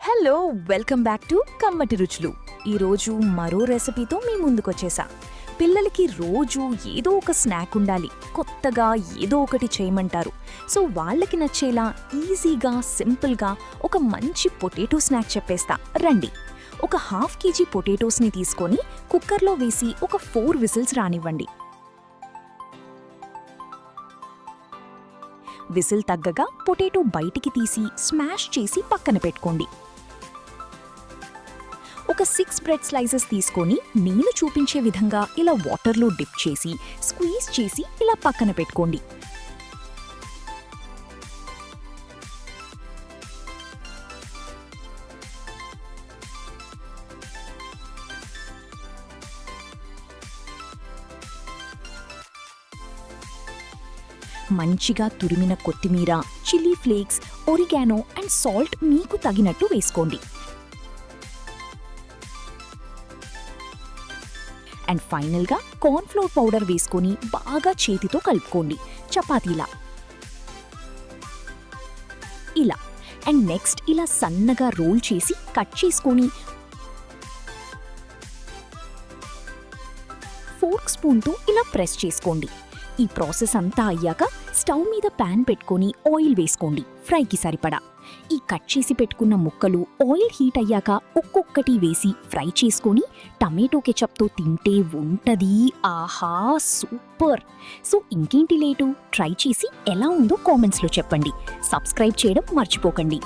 Hello, welcome back to కమ్మటి రుచులు. ఈరోజు మరో రెసిపీతో మీ ముందుకొచ్చేసా. పిల్లలకి రోజు ఏదో ఒక స్నాక్ ఉండాలి, కొత్తగా ఏదో ఒకటి చేయమంటారు. సో వాళ్ళకి నచ్చేలా ఈజీగా సింపుల్గా ఒక మంచి పొటాటో స్నాక్ చెప్పేస్తా రండి. ఒక ½ కేజీ పొటాటోస్ని తీసుకొని కుక్కర్లో వేసి ఒక 4 విజిల్స్ రానివ్వండి. విజిల్ తగ్గగా పొటాటో బయటికి తీసి స్మాష్ చేసి పక్కన పెట్టుకోండి. ఒక 6 బ్రెడ్ స్లైసెస్ తీసుకొని నేను చూపించే విధంగా ఇలా వాటర్లో డిప్ చేసి స్క్వీజ్ చేసి ఇలా పక్కన పెట్టుకోండి. మంచిగా తురిమిన కొత్తిమీర, chilli flakes, oregano and salt మీకు తగినట్టు వేసుకోండి. అండ్ ఫైనల్గా కార్న్ఫ్లోర్ పౌడర్ వేసుకొని బాగా చేతితో కలుపుకోండి, చపాతీలా ఇలా. అండ్ నెక్స్ట్ ఇలా సన్నగా రోల్ చేసి కట్ చేసుకొని ఫోర్క్ స్పూన్తో ఇలా ప్రెస్ చేసుకోండి. ఈ ప్రాసెస్ అంతా అయ్యాక స్టవ్ మీద ప్యాన్ పెట్టుకొని ఆయిల్ వేసుకోండి, ఫ్రైకి సరిపడా. ఈ కట్ చేసి పెట్టుకున్న ముక్కలు ఆయిల్ హీట్ అయ్యాక ఒక్కొక్కటి వేసి ఫ్రై చేసుకొని టమాటో కెచప్తో తింటే ఉంటది ఆహా సూపర్. సో ఇంకేంటి లేటు, ట్రై చేసి ఎలా ఉందో కామెంట్స్లో చెప్పండి. సబ్స్క్రైబ్ చేయడం మర్చిపోకండి.